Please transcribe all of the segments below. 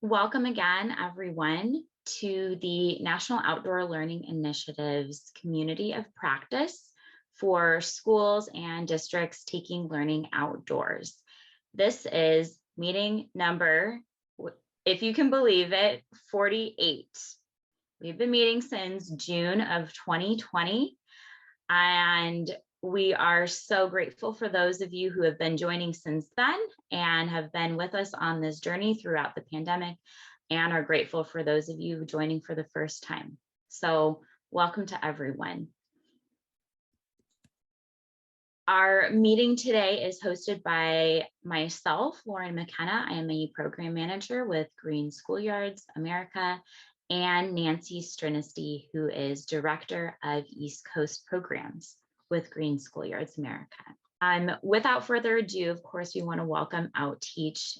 Welcome again, everyone, to the National Outdoor Learning Initiative's Community of Practice for schools and districts taking learning outdoors. This is meeting number, if you can believe it, 48. We've been meeting since June of 2020, and we are so grateful for those of you who have been joining since then and have been with us on this journey throughout the pandemic, and are grateful for those of you joining for the first time. So welcome to everyone. Our meeting today is hosted by myself, Lauren McKenna. I am a program manager with Green Schoolyards America, and Nancy Strinesty, who is Director of East Coast Programs with Green Schoolyards America. Without further ado, of course, we want to welcome Outteach,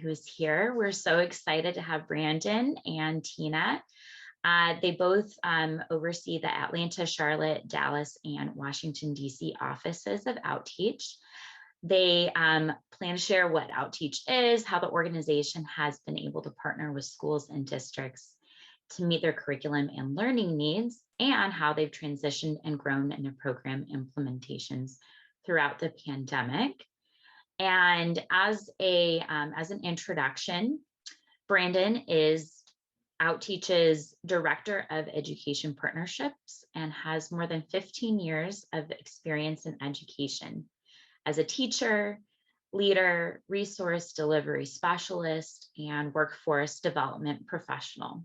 who's here. We're so excited to have Brandon and Teena. They both oversee the Atlanta, Charlotte, Dallas, and Washington, D.C. offices of Outteach. They plan to share what Outteach is, how the organization has been able to partner with schools and districts to meet their curriculum and learning needs, and how they've transitioned and grown in their program implementations throughout the pandemic. And as an introduction, Brandon is Outteach's Director of Education Partnerships and has more than 15 years of experience in education as a teacher, leader, resource delivery specialist, and workforce development professional.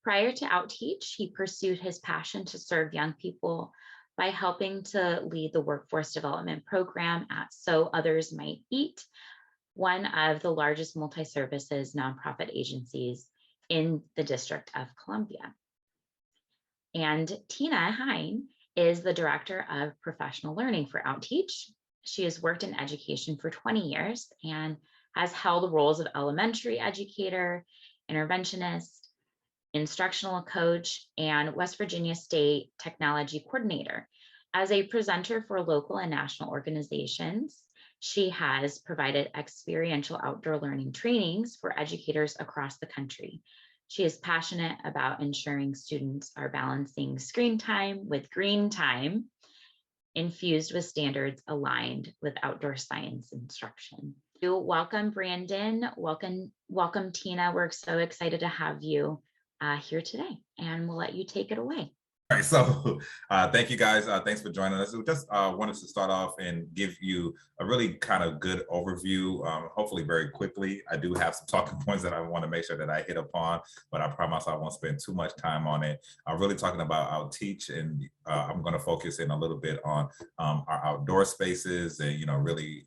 Prior to Outteach, he pursued his passion to serve young people by helping to lead the workforce development program at So Others Might Eat, one of the largest multi-services nonprofit agencies in the District of Columbia. And Teena Hine is the Director of Professional Learning for Outteach. She has worked in education for 20 years and has held roles of elementary educator, interventionist, instructional coach, and West Virginia State Technology Coordinator. As a presenter for local and national organizations, she has provided experiential outdoor learning trainings for educators across the country. She is passionate about ensuring students are balancing screen time with green time, infused with standards aligned with outdoor science instruction. Welcome, Brandon. Welcome, Teena. We're so excited to have you here today, and we'll let you take it away. All right, so thank you guys. Thanks for joining us. We just wanted to start off and give you a really kind of good overview, hopefully very quickly. I do have some talking points that I want to make sure that I hit upon, but I promise I won't spend too much time on it. I'm really talking about Outteach, and I'm going to focus in a little bit on our outdoor spaces and, really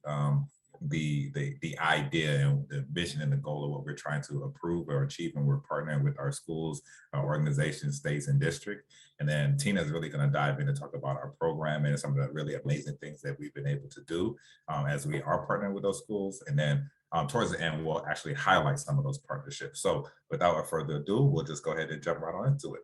the idea and the vision and the goal of what we're trying to approve or achieve, and we're partnering with our schools, our organizations, states, and district. And then Teena is really going to dive in and talk about our program and some of the really amazing things that we've been able to do as we are partnering with those schools. And then towards the end, we'll actually highlight some of those partnerships. So without further ado, we'll just go ahead and jump right on into it.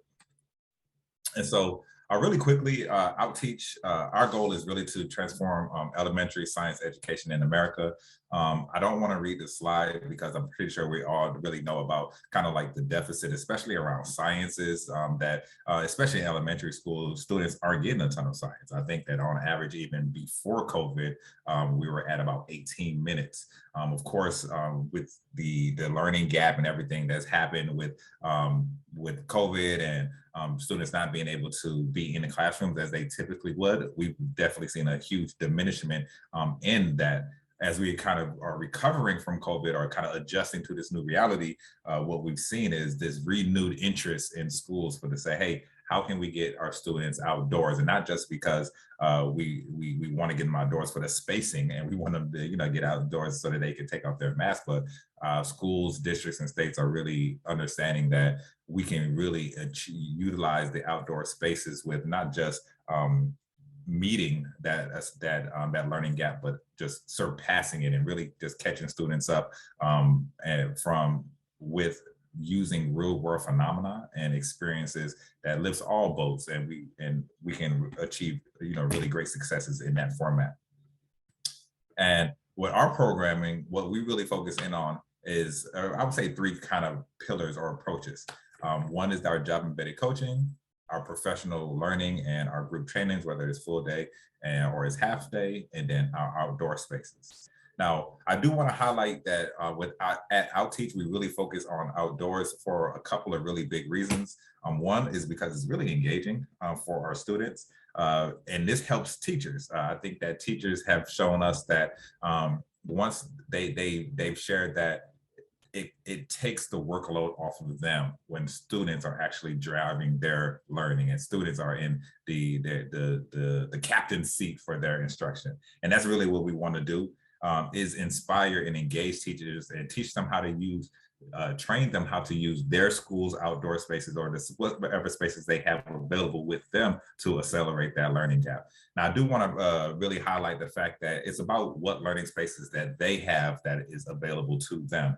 And so really quickly, Outteach, our goal is really to transform elementary science education in America. I don't want to read the slide because I'm pretty sure we all really know about kind of like the deficit, especially around sciences, that especially in elementary school, students aren't getting a ton of science. I think that on average, even before COVID, we were at about 18 minutes. Of course, with the learning gap and everything that's happened with COVID and students not being able to be in the classrooms as they typically would, we've definitely seen a huge diminishment in that. As we kind of are recovering from COVID or kind of adjusting to this new reality, what we've seen is this renewed interest in schools for to say, hey, how can we get our students outdoors? And not just because we want to get them outdoors for the spacing and we want them to get outdoors so that they can take off their mask, but schools, districts, and states are really understanding that we can really utilize the outdoor spaces with not just meeting that learning gap, but just surpassing it and really just catching students up and with using real world phenomena and experiences that lifts all boats, and we can achieve really great successes in that format. And with our programming, what we really focus in on is, I would say, three kind of pillars or approaches. One is our job embedded coaching, our professional learning and our group trainings, whether it's full day or it's half day, and then our outdoor spaces. Now, I do want to highlight that at Outteach, we really focus on outdoors for a couple of really big reasons. One is because it's really engaging for our students, and this helps teachers. I think that teachers have shown us that once they've shared that it takes the workload off of them when students are actually driving their learning and students are in the captain's seat for their instruction. And that's really what we want to do, is inspire and engage teachers and teach them how to use, train them how to use their school's outdoor spaces or whatever spaces they have available with them to accelerate that learning gap. Now, I do want to really highlight the fact that it's about what learning spaces that they have that is available to them.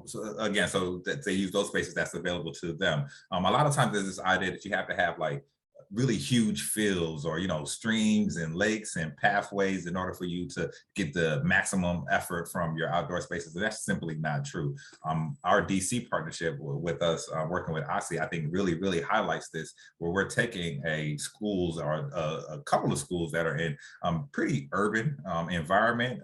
So again, so that they use those spaces that's available to them. A lot of times there's this idea that you have to have like really huge fields or, streams and lakes and pathways in order for you to get the maximum effort from your outdoor spaces. And that's simply not true. Our DC partnership with us, working with OSSI, I think really highlights this, where we're taking schools or a couple of schools that are in pretty urban environment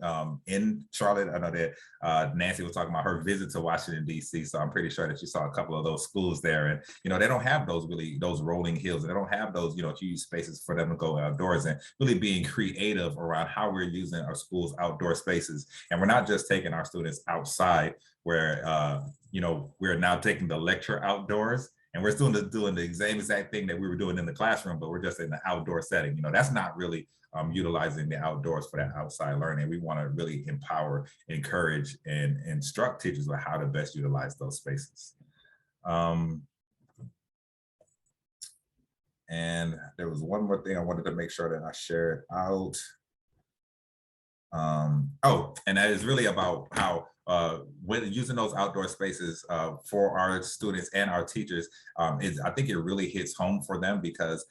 in Charlotte. I know that Nancy was talking about her visit to Washington, DC. So I'm pretty sure that you saw a couple of those schools there. And, they don't have those rolling hills. They don't have those, huge spaces for them to go outdoors, and really being creative around how we're using our school's outdoor spaces. And we're not just taking our students outside where, we're now taking the lecture outdoors, and we're still doing the same exact thing that we were doing in the classroom, but we're just in the outdoor setting. That's not really utilizing the outdoors for that outside learning. We want to really empower, encourage, and instruct teachers on how to best utilize those spaces. And there was one more thing I wanted to make sure that I shared out. And that is really about how when using those outdoor spaces for our students and our teachers, I think it really hits home for them, because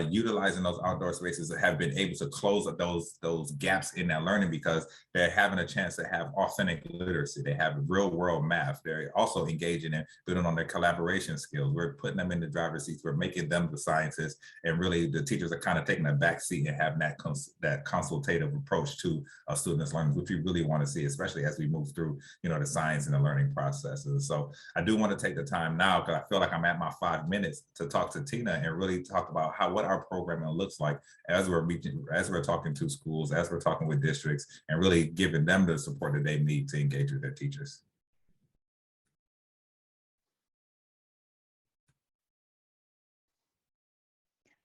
utilizing those outdoor spaces have been able to close those gaps in that learning, because they're having a chance to have authentic literacy. They have real world math. They're also engaging and building on their collaboration skills. We're putting them in the driver's seats. We're making them the scientists, and really the teachers are kind of taking a back seat and having that consultative approach to students' learning, which we really want to see, especially as we move through, the science and the learning processes. So I do want to take the time now, because I feel like I'm at my 5 minutes, to talk to Teena and really talk about what our programming looks like as we're talking to schools, as we're talking with districts, and really giving them the support that they need to engage with their teachers.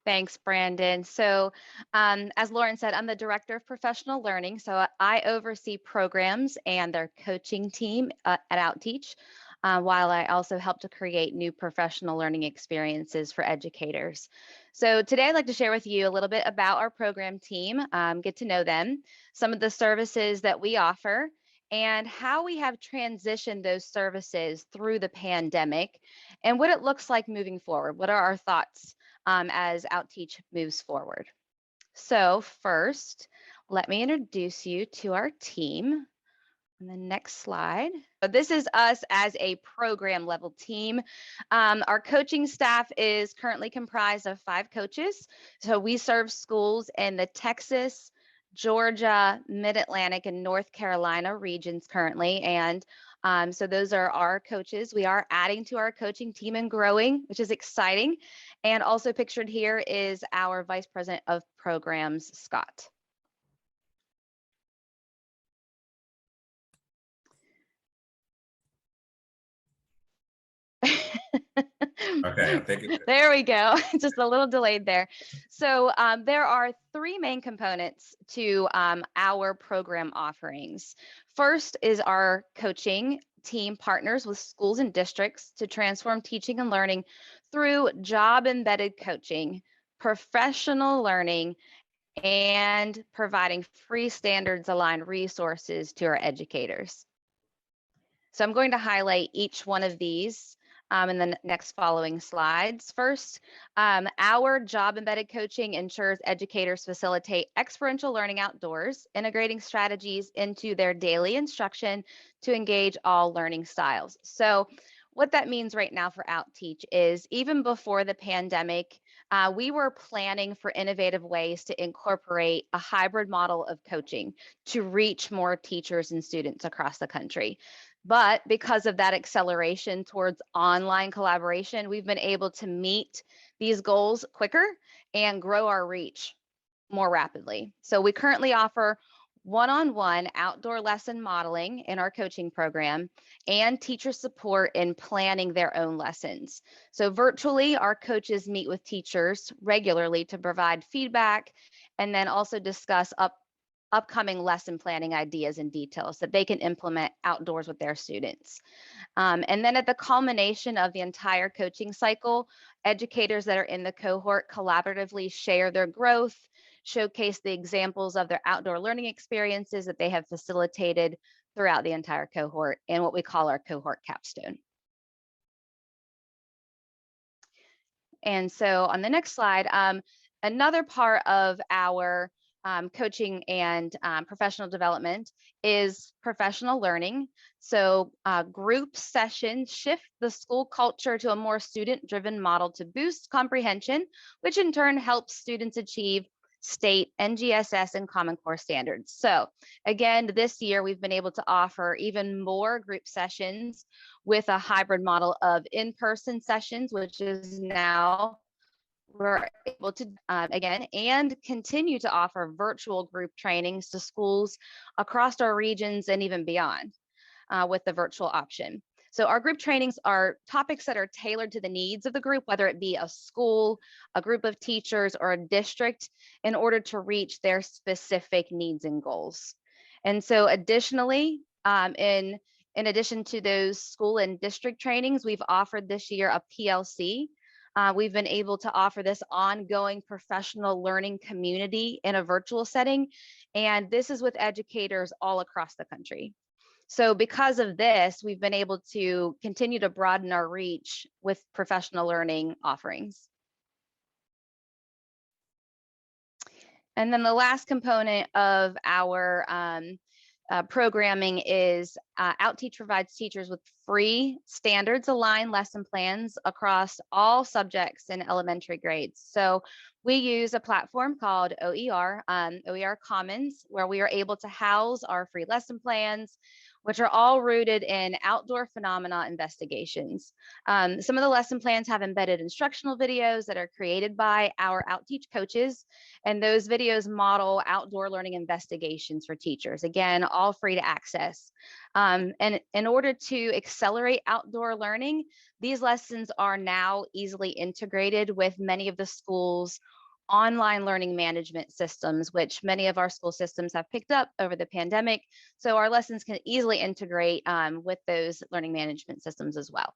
Thanks, Brandon. So as Lauren said, I'm the Director of Professional Learning. So I oversee programs and their coaching team at Outteach, while I also help to create new professional learning experiences for educators. So today I'd like to share with you a little bit about our program team, get to know them, some of the services that we offer, and how we have transitioned those services through the pandemic, and what it looks like moving forward. What are our thoughts as Outteach moves forward? So first, let me introduce you to our team. On the next slide. So this is us as a program level team. Our coaching staff is currently comprised of 5 coaches. So we serve schools in the Texas, Georgia, Mid-Atlantic, and North Carolina regions currently. And so those are our coaches. We are adding to our coaching team and growing, which is exciting. And also pictured here is our Vice President of Programs, Scott. Okay, I think it. There we go. Just a little delayed there. So there are 3 main components to our program offerings. First is our coaching team partners with schools and districts to transform teaching and learning through job embedded coaching, professional learning, and providing free standards aligned resources to our educators. So I'm going to highlight each one of these in the next following slides. First, our job embedded coaching ensures educators facilitate experiential learning outdoors, integrating strategies into their daily instruction to engage all learning styles. So what that means right now for Outteach is even before the pandemic, we were planning for innovative ways to incorporate a hybrid model of coaching to reach more teachers and students across the country. But because of that acceleration towards online collaboration, we've been able to meet these goals quicker and grow our reach more rapidly. So we currently offer one-on-one outdoor lesson modeling in our coaching program and teacher support in planning their own lessons. So virtually, our coaches meet with teachers regularly to provide feedback and then also discuss upcoming lesson planning ideas and details that they can implement outdoors with their students. And then at the culmination of the entire coaching cycle, educators that are in the cohort collaboratively share their growth, showcase the examples of their outdoor learning experiences that they have facilitated throughout the entire cohort in what we call our cohort capstone. And so on the next slide, another part of our coaching and professional development is professional learning. So group sessions shift the school culture to a more student-driven model to boost comprehension, which in turn helps students achieve state NGSS and Common Core standards. So again, this year we've been able to offer even more group sessions with a hybrid model of in-person sessions, which is now we're able to again and continue to offer virtual group trainings to schools across our regions and even beyond with the virtual option. So our group trainings are topics that are tailored to the needs of the group, whether it be a school, a group of teachers, or a district, in order to reach their specific needs and goals. And so additionally, in addition to those school and district trainings, we've offered this year a PLC. We've been able to offer this ongoing professional learning community in a virtual setting, and this is with educators all across the country. So because of this, we've been able to continue to broaden our reach with professional learning offerings. And then the last component of our programming is Outteach provides teachers with free standards aligned lesson plans across all subjects in elementary grades. So we use a platform called OER, OER Commons, where we are able to house our free lesson plans, which are all rooted in outdoor phenomena investigations. Some of the lesson plans have embedded instructional videos that are created by our Outteach coaches, and those videos model outdoor learning investigations for teachers. Again, all free to access. And in order to accelerate outdoor learning, these lessons are now easily integrated with many of the schools' online learning management systems, which many of our school systems have picked up over the pandemic. So our lessons can easily integrate with those learning management systems as well.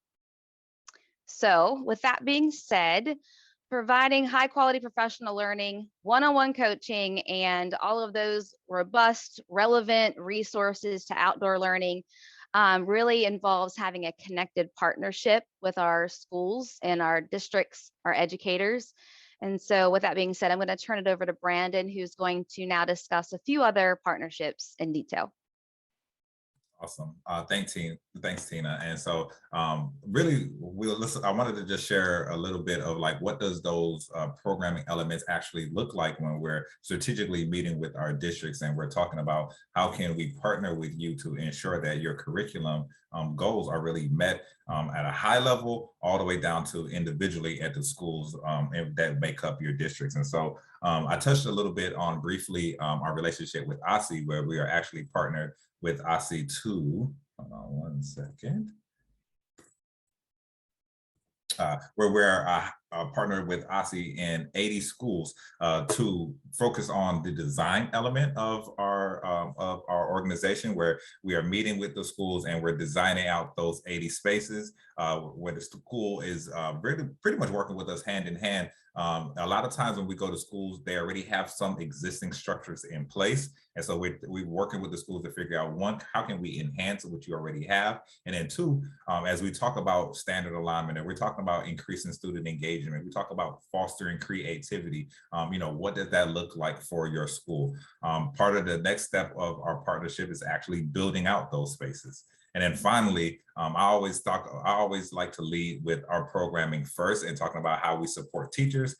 So with that being said, providing high quality professional learning, one-on-one coaching, and all of those robust, relevant resources to outdoor learning really involves having a connected partnership with our schools and our districts, our educators. And so with that being said, I'm going to turn it over to Brandon, who's going to now discuss a few other partnerships in detail. Awesome. Thanks, Teena. And so really, I wanted to just share a little bit of like, what does those programming elements actually look like when we're strategically meeting with our districts and we're talking about how can we partner with you to ensure that your curriculum goals are really met at a high level, all the way down to individually at the schools that make up your districts. And so I touched a little bit on briefly our relationship with OSSI, where we are actually partnered with OSSI 2, hold on one second, where we're partnered with OSSI in 80 schools to focus on the design element of our organization, where we are meeting with the schools and we're designing out those 80 spaces, where the school is really pretty much working with us hand in hand. A lot of times when we go to schools, they already have some existing structures in place. And so we're working with the schools to figure out, one, how can we enhance what you already have? And then two, as we talk about standard alignment and we're talking about increasing student engagement, we talk about fostering creativity, what does that look like for your school? Part of the next step of our partnership is actually building out those spaces. And then finally, I always like to lead with our programming first and talking about how we support teachers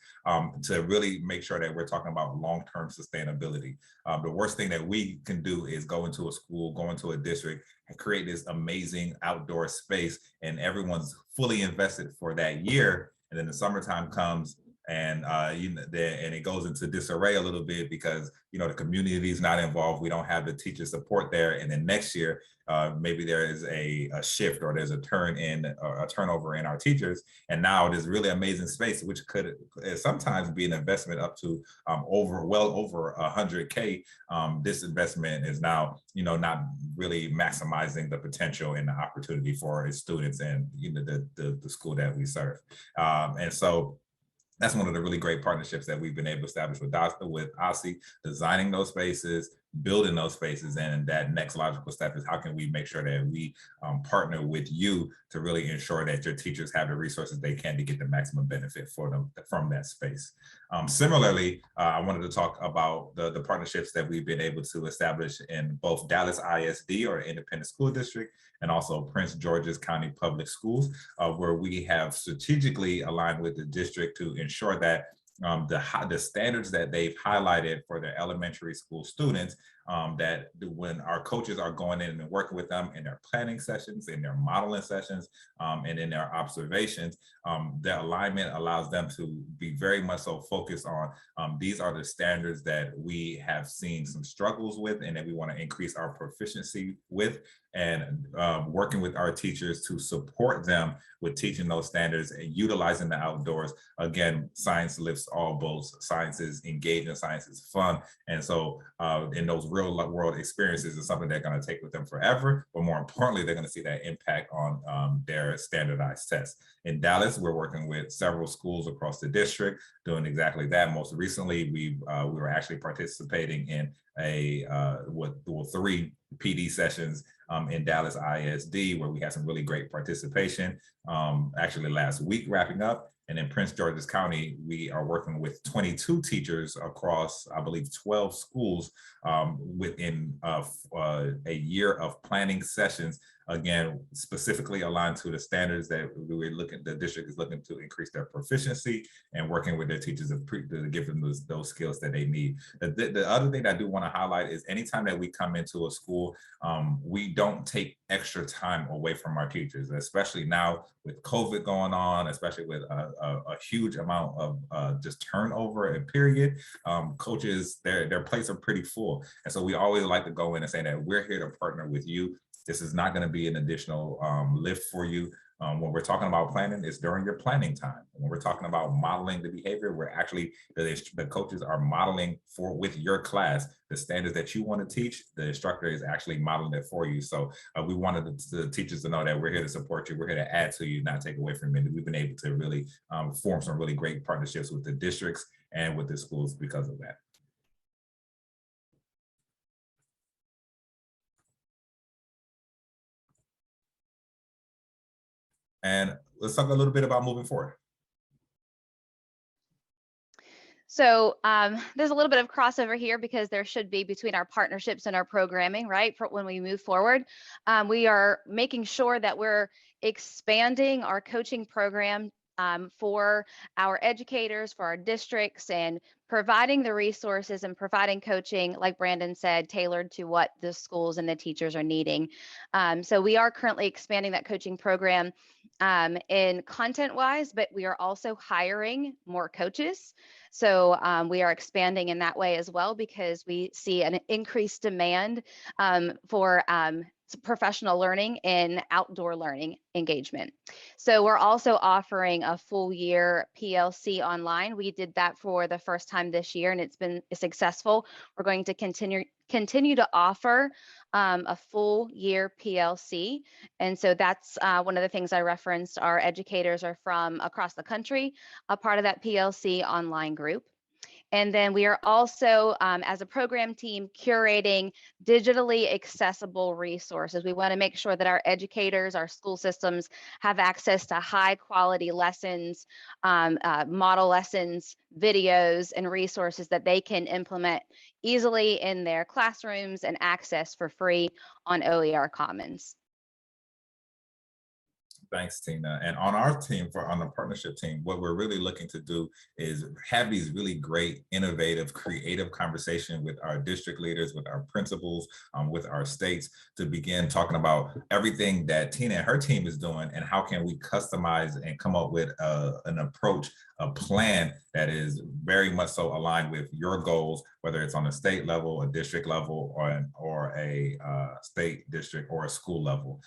to really make sure that we're talking about long-term sustainability. The worst thing that we can do is go into a school, go into a district, and create this amazing outdoor space, and everyone's fully invested for that year. And then the summertime comes, and and it goes into disarray a little bit because the community is not involved. We don't have the teacher support there, and then next year maybe there is a shift or there's a turnover in our teachers, and now this really amazing space, which could sometimes be an investment up to well over $100K. This investment is now not really maximizing the potential and the opportunity for its students and the school that we serve, and so that's one of the really great partnerships that we've been able to establish with OSSI, designing those spaces, building those spaces. And that next logical step is, how can we make sure that we partner with you to really ensure that your teachers have the resources they can to get the maximum benefit for them from that space. Similarly, I wanted to talk about the partnerships that we've been able to establish in both Dallas ISD, or Independent School District, and also Prince George's County Public Schools, where we have strategically aligned with the district to ensure that the standards that they've highlighted for their elementary school students, that when our coaches are going in and working with them in their planning sessions, in their modeling sessions, and in their observations, their alignment allows them to be very much so focused on these are the standards that we have seen some struggles with and that we want to increase our proficiency with, and working with our teachers to support them with teaching those standards and utilizing the outdoors. Again, science lifts all boats. Science is engaging, science is fun. And so in those real world experiences is something they're going to take with them forever, but more importantly, they're going to see that impact on their standardized tests. In Dallas, we're working with several schools across the district doing exactly that. Most recently, we were actually participating in three PD sessions in Dallas ISD, where we had some really great participation. Actually last week wrapping up. And in Prince George's County, we are working with 22 teachers across, I believe, 12 schools within a year of planning sessions, again, specifically aligned to the standards that the district is looking to increase their proficiency, and working with their teachers to give them those skills that they need. The other thing I do want to highlight is anytime that we come into a school, we don't take extra time away from our teachers, especially now with COVID going on, especially with a huge amount of just turnover and period. Coaches, their plates are pretty full. And so we always like to go in and say that we're here to partner with you. This is not going to be an additional lift for you. When we're talking about planning, it's during your planning time. When we're talking about modeling the behavior, we're actually, the coaches are modeling with your class the standards that you want to teach. The instructor is actually modeling it for you. So we wanted the teachers to know that we're here to support you. We're here to add to you, not take away from you. And we've been able to really form some really great partnerships with the districts and with the schools because of that. And let's talk a little bit about moving forward. So there's a little bit of crossover here because there should be between our partnerships and our programming, right? For when we move forward, we are making sure that we're expanding our coaching program for our educators, for our districts, and providing the resources and providing coaching, like Brandon said, tailored to what the schools and the teachers are needing. So we are currently expanding that coaching program in content-wise, but we are also hiring more coaches. So we are expanding in that way as well, because we see an increased demand for professional learning and outdoor learning engagement. So we're also offering a full year PLC online. We did that for the first time this year, and it's been successful. We're going to continue to offer a full year PLC. And so that's one of the things I referenced. Our educators are from across the country, a part of that PLC online group. And then we are also, as a program team, curating digitally accessible resources. We want to make sure that our educators, our school systems have access to high quality lessons, model lessons, videos, and resources that they can implement easily in their classrooms and access for free on OER Commons. Thanks, Teena. And on our team, on the partnership team, what we're really looking to do is have these really great, innovative, creative conversation with our district leaders, with our principals, with our states, to begin talking about everything that Teena and her team is doing, and how can we customize and come up with an approach, a plan that is very much so aligned with your goals, whether it's on a state level, a district level, or a state, district, or a school level.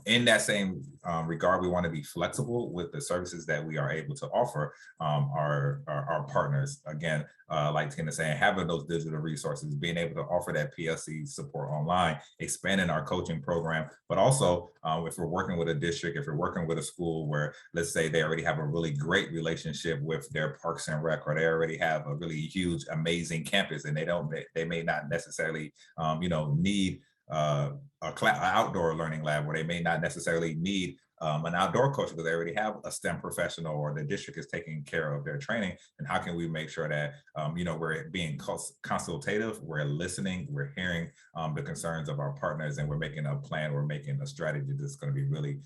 In that same regard, we want to be flexible with the services that we are able to offer our partners. Again, like Teena saying, having those digital resources, being able to offer that PLC support online, expanding our coaching program, but also if we're working with a district, if we're working with a school where, let's say, they already have a really great relationship with their Parks and Rec, or they already have a really huge, amazing campus, and they may not necessarily, need an outdoor learning lab, where they may not necessarily need an outdoor coach because they already have a STEM professional, or the district is taking care of their training. And how can we make sure that, we're being consultative, we're listening, we're hearing the concerns of our partners, and we're making a plan, we're making a strategy that's going to be really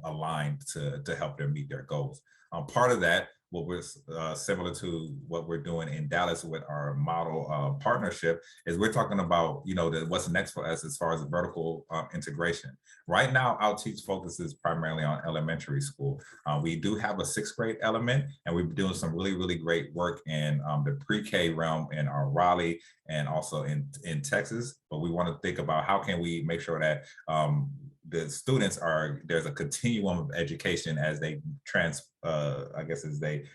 aligned to help them meet their goals. Part of that, what was similar to what we're doing in Dallas with our model partnership, is we're talking about, what's next for us as far as vertical integration. Right now, Outteach focuses primarily on elementary school. We do have a 6th grade element, and we're doing some really, really great work in the pre-K realm in our Raleigh and also in Texas. But we want to think about how can we make sure that the students there's a continuum of education as they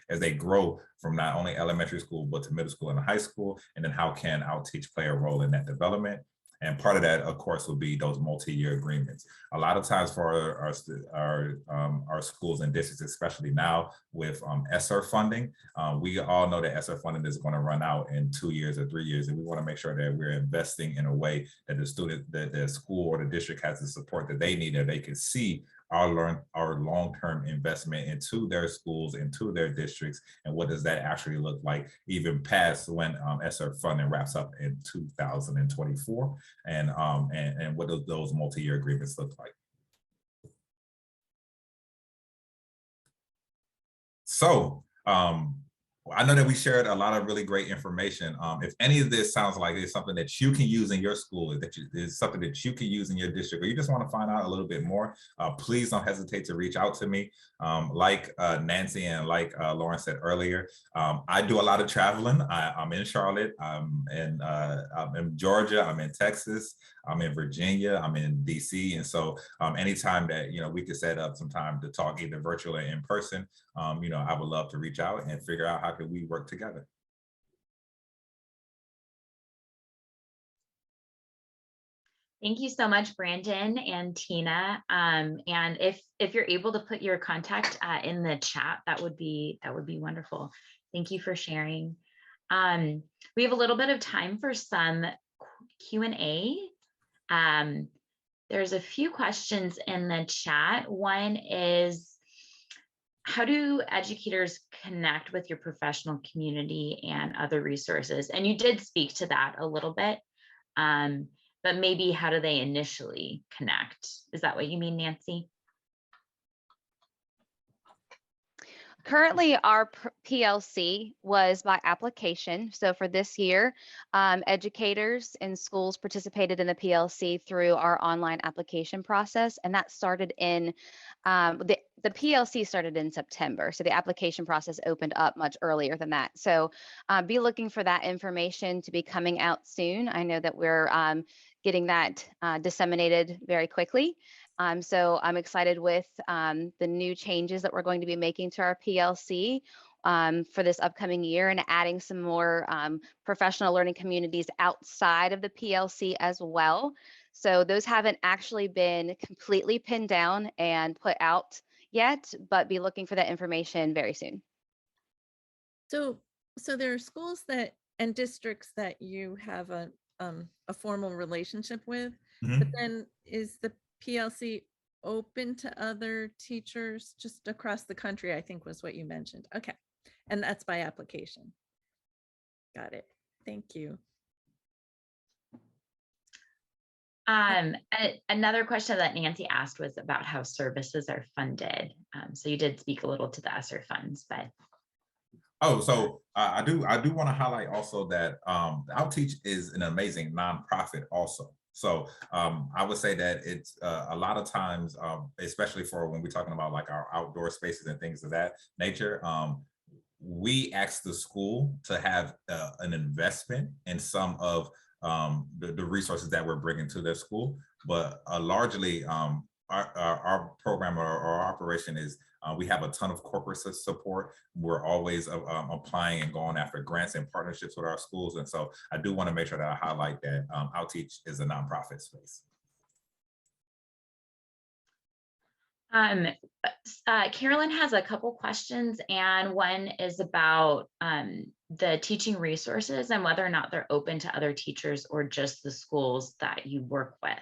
as they grow from not only elementary school, but to middle school and high school. And then how can Outteach play a role in that development? And part of that, of course, will be those multi-year agreements. A lot of times for our schools and districts, especially now with ESSER funding, we all know that ESSER funding is going to run out in 2 years or 3 years, and we want to make sure that we're investing in a way that the school or the district has the support that they need, that they can see our long-term investment into their schools, into their districts, and what does that actually look like even past when ESSER funding wraps up in 2024, and what do those multi-year agreements look like. So I know that we shared a lot of really great information. If any of this sounds like it's something that you can use in your school, is something that you can use in your district, or you just want to find out a little bit more, please don't hesitate to reach out to me. Like Nancy and like Lauren said earlier, I do a lot of traveling. I'm in Charlotte, I'm in Georgia, I'm in Texas, I'm in Virginia, I'm in DC. And so anytime that, we could set up some time to talk either virtually or in person, I would love to reach out and figure out how can we work together. Thank you so much, Brandon and Teena. And if you're able to put your contact in the chat, that would be wonderful. Thank you for sharing. We have a little bit of time for some Q&A. There's a few questions in the chat. One is, how do educators connect with your professional community and other resources? And you did speak to that a little bit, but maybe how do they initially connect? Is that what you mean, Nancy? Currently, our PLC was by application. So for this year, educators in schools participated in the PLC through our online application process, and that started in the PLC started in September. So the application process opened up much earlier than that. So be looking for that information to be coming out soon. I know that we're getting that disseminated very quickly. So I'm excited with the new changes that we're going to be making to our PLC for this upcoming year, and adding some more professional learning communities outside of the PLC as well. So those haven't actually been completely pinned down and put out yet, but be looking for that information very soon. So there are schools that and districts that you have a formal relationship with, but then is the PLC open to other teachers just across the country, I think was what you mentioned. Okay. And that's by application. Got it. Thank you. Another question that Nancy asked was about how services are funded. So you did speak a little to the ESSER funds, but. Oh, so I do want to highlight also that Outteach is an amazing nonprofit also. So I would say that it's a lot of times, especially for when we're talking about like our outdoor spaces and things of that nature, we ask the school to have an investment in some of the resources that we're bringing to their school, but largely our program or our operation is we have a ton of corporate support. We're always applying and going after grants and partnerships with our schools. And so I do want to make sure that I highlight that Outteach is a nonprofit space. Carolyn has a couple questions, and one is about the teaching resources and whether or not they're open to other teachers or just the schools that you work with.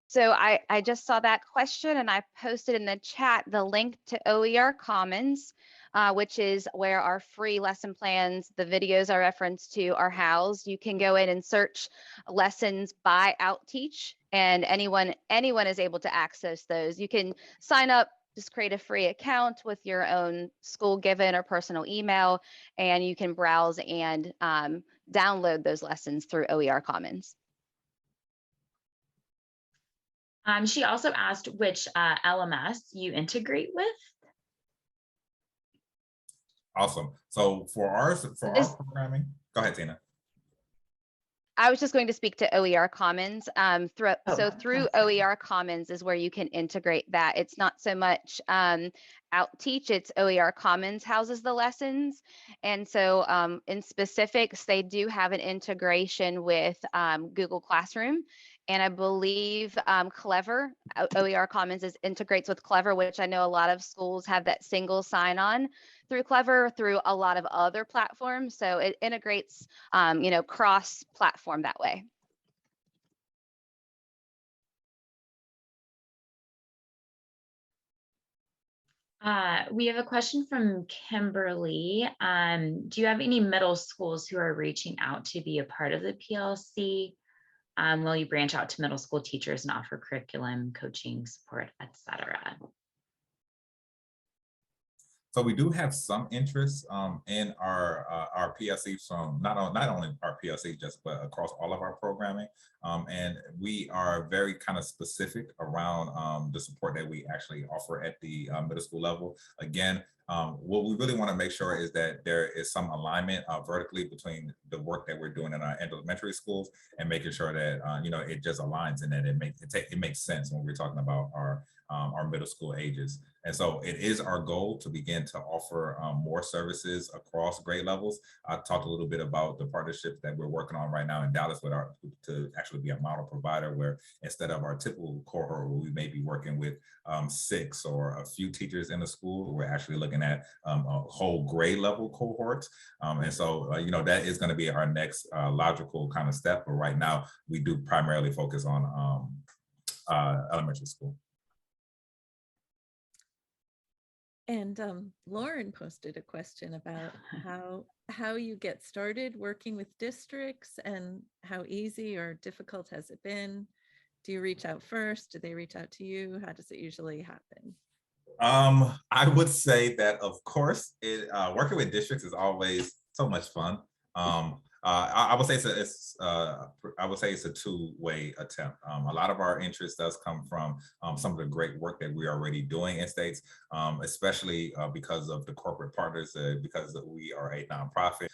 So I just saw that question, and I posted in the chat the link to OER Commons, which is where our free lesson plans, the videos I referenced to, are housed. You can go in and search lessons by Outteach, and anyone is able to access those. You can sign up, just create a free account with your own school given or personal email, and you can browse and download those lessons through OER Commons. She also asked which LMS you integrate with. Awesome. So for our programming, go ahead, Teena. I was just going to speak to OER Commons. Through OER Commons is where you can integrate that. It's not so much Outteach, it's OER Commons houses the lessons. And so in specifics, they do have an integration with Google Classroom. And I believe Clever, OER Commons integrates with Clever, which I know a lot of schools have that single sign-on through Clever, through a lot of other platforms. So it integrates, cross-platform that way. We have a question from Kimberly. Do you have any middle schools who are reaching out to be a part of the PLC? Will you branch out to middle school teachers and offer curriculum, coaching, support, etc.? So we do have some interest in our PLC from not only our PLC but across all of our programming, and we are very kind of specific around the support that we actually offer at the middle school level. Again, what we really want to make sure is that there is some alignment vertically between the work that we're doing in our elementary schools and making sure that it just aligns and that it makes sense when we're talking about our middle school ages. And so it is our goal to begin to offer more services across grade levels. I talked a little bit about the partnership that we're working on right now in Dallas to actually be a model provider, where instead of our typical cohort where we may be working with 6 or a few teachers in the school, we're actually looking at a whole grade level cohorts. And so, that is going to be our next logical kind of step. But right now, we do primarily focus on elementary school. And Lauren posted a question about how you get started working with districts and how easy or difficult has it been? Do you reach out first? Do they reach out to you? How does it usually happen? I would say that, of course, working with districts is always so much fun. I would say I would say it's a two-way attempt. A lot of our interest does come from some of the great work that we're already doing in states, especially because of the corporate partners, because we are a nonprofit.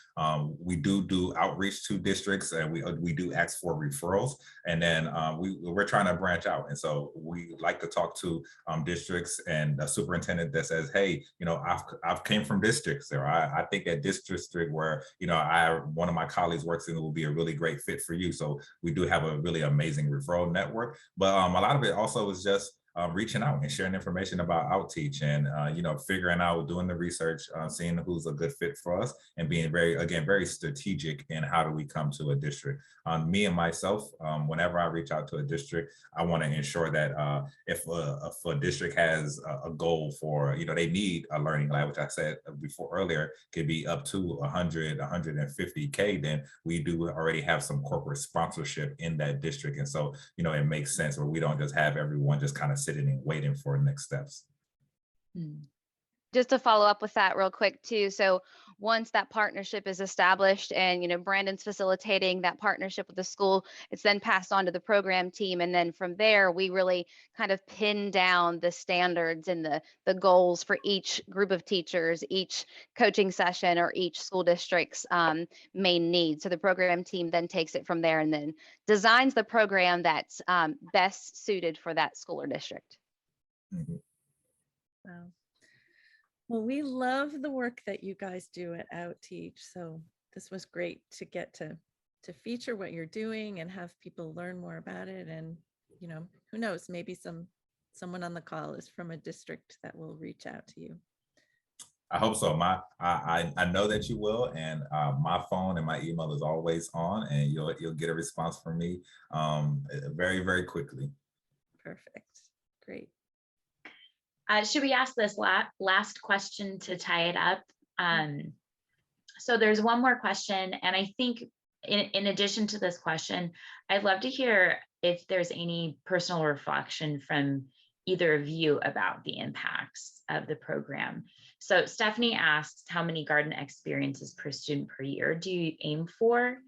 We do outreach to districts, and we do ask for referrals, and then we're trying to branch out, and so we like to talk to districts and a superintendent that says, hey, I've came from districts, or I think that this district where one of my colleagues works in will be a really great fit for you. So we do have a really amazing referral network, but a lot of it also is just reaching out and sharing information about outreach, and figuring out, doing the research, seeing who's a good fit for us, and being very strategic in how do we come to a district. Me and myself, whenever I reach out to a district, I want to ensure that if a district has a goal for, they need a learning lab, which I said before earlier, could be up to 100, 150K, then we do already have some corporate sponsorship in that district. And so, it makes sense where we don't just have everyone just kind of sitting and waiting for next steps. Just to follow up with that real quick too. So once that partnership is established and, Brandon's facilitating that partnership with the school, it's then passed on to the program team. And then from there, we really kind of pin down the standards and the goals for each group of teachers, each coaching session, or each school district's main need. So the program team then takes it from there and then designs the program that's best suited for that school or district. Mm-hmm. Wow. Well, we love the work that you guys do at Outteach. So this was great to get to feature what you're doing and have people learn more about it. And, who knows, maybe someone on the call is from a district that will reach out to you. I hope so. I know that you will, and my phone and my email is always on, and you'll get a response from me very, very quickly. Perfect. Great. Should we ask this last question to tie it up? So there's one more question, and I think in addition to this question, I'd love to hear if there's any personal reflection from either of you about the impacts of the program. So Stephanie asks, how many garden experiences per student per year do you aim for?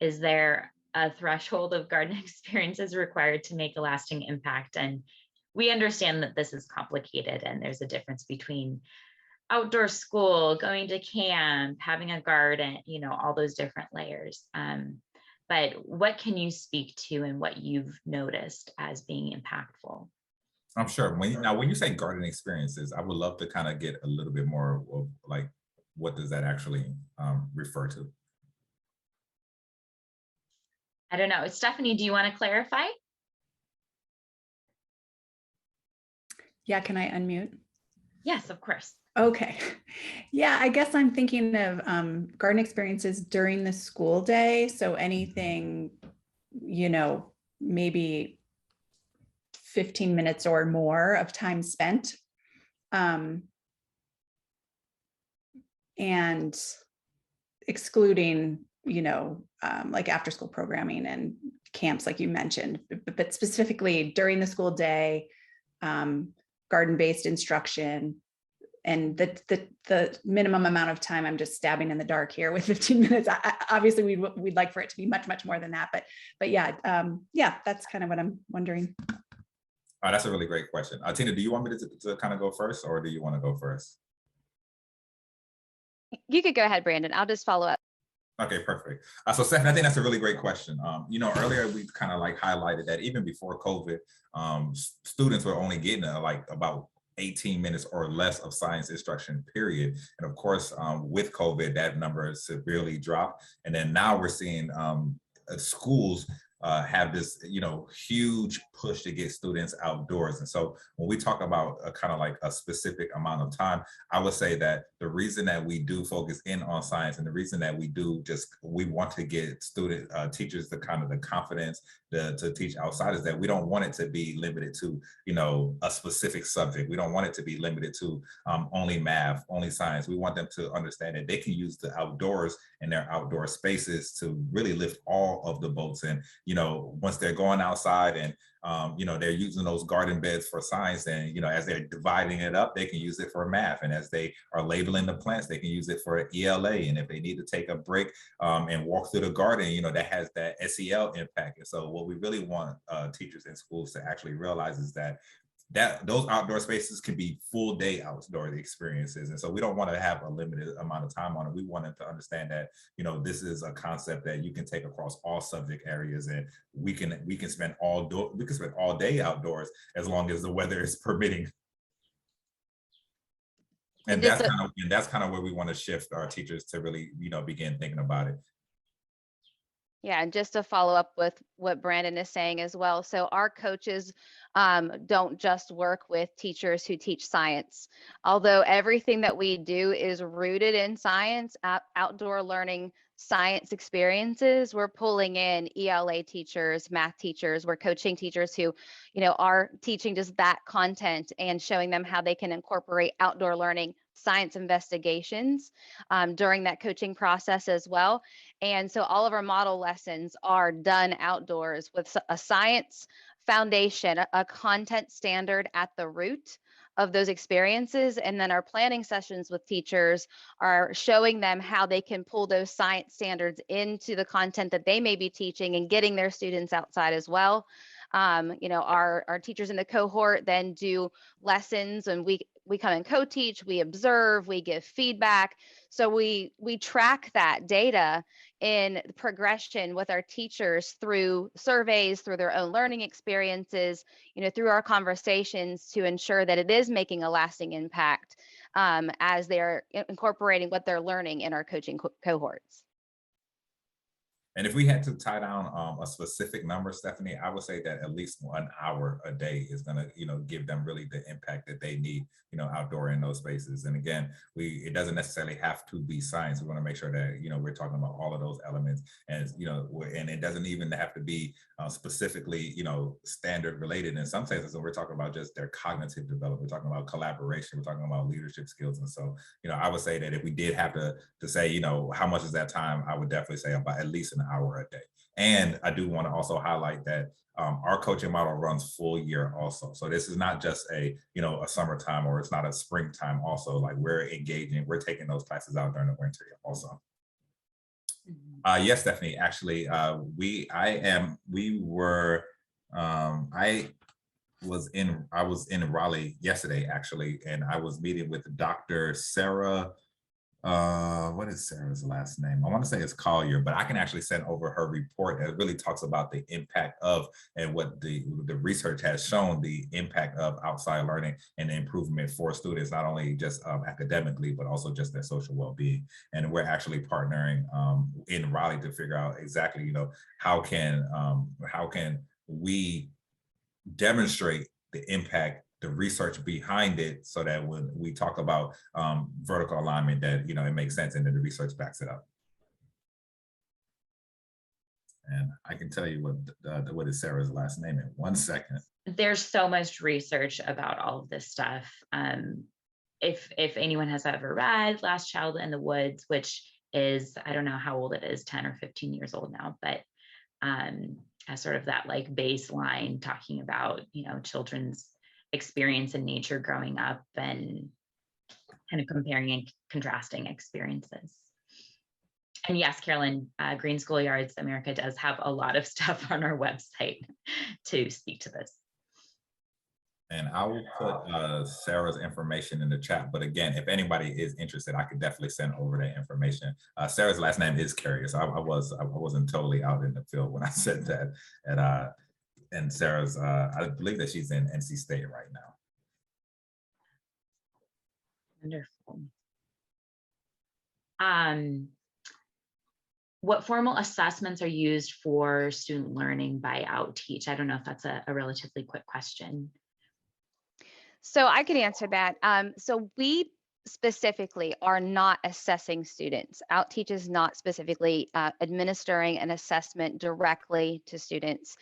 Is there a threshold of garden experiences required to make a lasting impact? And we understand that this is complicated, and there's a difference between outdoor school, going to camp, having a garden, all those different layers. But what can you speak to and what you've noticed as being impactful? I'm sure. When you say garden experiences, I would love to kind of get a little bit more of like, what does that actually refer to? I don't know. Stephanie, do you want to clarify? Yeah, can I unmute? Yes, of course. Okay. Yeah, I guess I'm thinking of garden experiences during the school day. So anything, maybe 15 minutes or more of time spent. And excluding, like after school programming and camps, like you mentioned, but specifically during the school day, garden-based instruction, and the minimum amount of time, I'm just stabbing in the dark here with 15 minutes. Obviously, we'd like for it to be much, much more than that. But yeah, that's kind of what I'm wondering. That's a really great question. Teena, do you want me to kind of go first, or do you want to go first? You could go ahead, Brandon. I'll just follow up. Okay, perfect. So Stephanie, I think that's a really great question. Earlier we kind of like highlighted that even before COVID, students were only getting about 18 minutes or less of science instruction, period. And of course, with COVID, that number severely dropped. And then now we're seeing schools have this, huge push to get students outdoors. And so when we talk about a kind of like a specific amount of time, I would say that the reason that we do focus in on science, and the reason that we want to get teachers the kind of the confidence to teach outside, is that we don't want it to be limited to, a specific subject. We don't want it to be limited to only math, only science. We want them to understand that they can use the outdoors and their outdoor spaces to really lift all of the boats. And once they're going outside and they're using those garden beds for science, and as they're dividing it up, they can use it for math, and as they are labeling the plants, they can use it for ELA, and if they need to take a break and walk through the garden, that has that SEL impact. And so what we really want teachers in schools to actually realize is that those outdoor spaces can be full day outdoor experiences. And so we don't want to have a limited amount of time on it. We wanted to understand that, this is a concept that you can take across all subject areas, and we can spend all day outdoors as long as the weather is permitting. And that's kind of where we want to shift our teachers to really, begin thinking about it. Yeah, and just to follow up with what Brandon is saying as well. So our coaches don't just work with teachers who teach science. Although everything that we do is rooted in science, outdoor learning, science experiences, we're pulling in ELA teachers, math teachers, we're coaching teachers who, are teaching just that content and showing them how they can incorporate outdoor learning, science investigations during that coaching process as well. And so all of our model lessons are done outdoors with a science foundation, a content standard at the root of those experiences. And then our planning sessions with teachers are showing them how they can pull those science standards into the content that they may be teaching and getting their students outside as well. Our teachers in the cohort then do lessons, and we come and co-teach, we observe, we give feedback. So we track that data in progression with our teachers through surveys, through their own learning experiences, through our conversations to ensure that it is making a lasting impact as they're incorporating what they're learning in our coaching cohorts. And if we had to tie down a specific number, Stephanie, I would say that at least 1 hour a day is going to, give them really the impact that they need, outdoor in those spaces. And again, it doesn't necessarily have to be science. We want to make sure that, we're talking about all of those elements, and, and it doesn't even have to be specifically, standard related. In some cases, we're talking about just their cognitive development. We're talking about collaboration. We're talking about leadership skills. And so, I would say that if we did have to say, how much is that time, I would definitely say about at least an hour a day. And I do want to also highlight that our coaching model runs full year also. So this is not just a summertime, or it's not a springtime also. Like, we're engaging, we're taking those classes out during the winter also. Yes, Stephanie, actually, I was in Raleigh yesterday, actually, and I was meeting with Dr. Sarah. What is Sarah's last name? I want to say it's Collier, but I can actually send over her report that really talks about the impact of, and what the research has shown, the impact of outside learning and the improvement for students, not only just academically, but also just their social well-being. And we're actually partnering in Raleigh to figure out exactly, how can we demonstrate the impact, the research behind it, so that when we talk about vertical alignment, that it makes sense, and then the research backs it up. And I can tell you what is Sarah's last name in 1 second. There's so much research about all of this stuff. If anyone has ever read Last Child in the Woods, which is, I don't know how old it is, 10 or 15 years old now, but as sort of that like baseline, talking about children's experience in nature growing up, and kind of comparing and contrasting experiences. And yes, Carolyn, Green Schoolyards America does have a lot of stuff on our website to speak to this. And I will put Sarah's information in the chat. But again, if anybody is interested, I could definitely send over that information. Sarah's last name is Carrier, so I wasn't totally out in the field when I said that. And Sarah's, I believe that she's in NC State right now. Wonderful. What formal assessments are used for student learning by OutTeach? I don't know if that's a relatively quick question. So I could answer that. So we specifically are not assessing students. OutTeach is not specifically administering an assessment directly to students.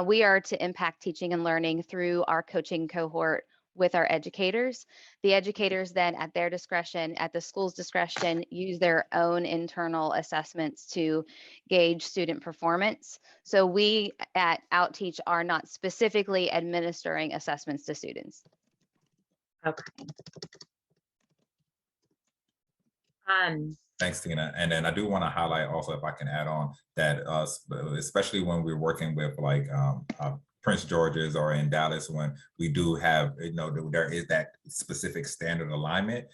We are to impact teaching and learning through our coaching cohort with our educators. The educators then at their discretion, at the school's discretion, use their own internal assessments to gauge student performance. So we at Outteach are not specifically administering assessments to students. Okay. Thanks, Teena. And then I do want to highlight also, if I can add on, that especially when we're working with like Prince George's or in Dallas, when we do have, there is that specific standard alignment.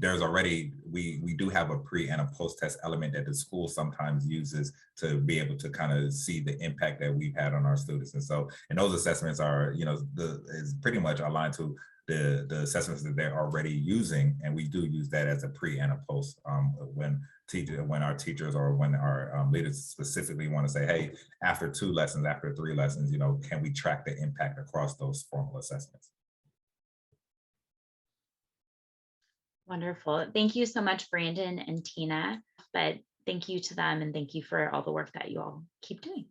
There's already, we do have a pre and a post test element that the school sometimes uses to be able to kind of see the impact that we've had on our students. And so, and those assessments are, is pretty much aligned to the assessments that they're already using, and we do use that as a pre and a post when our teachers or when our leaders specifically want to say, hey, after 2 lessons, after 3 lessons, can we track the impact across those formal assessments? Wonderful. Thank you so much, Brandon and Teena. But thank you to them, and thank you for all the work that you all keep doing.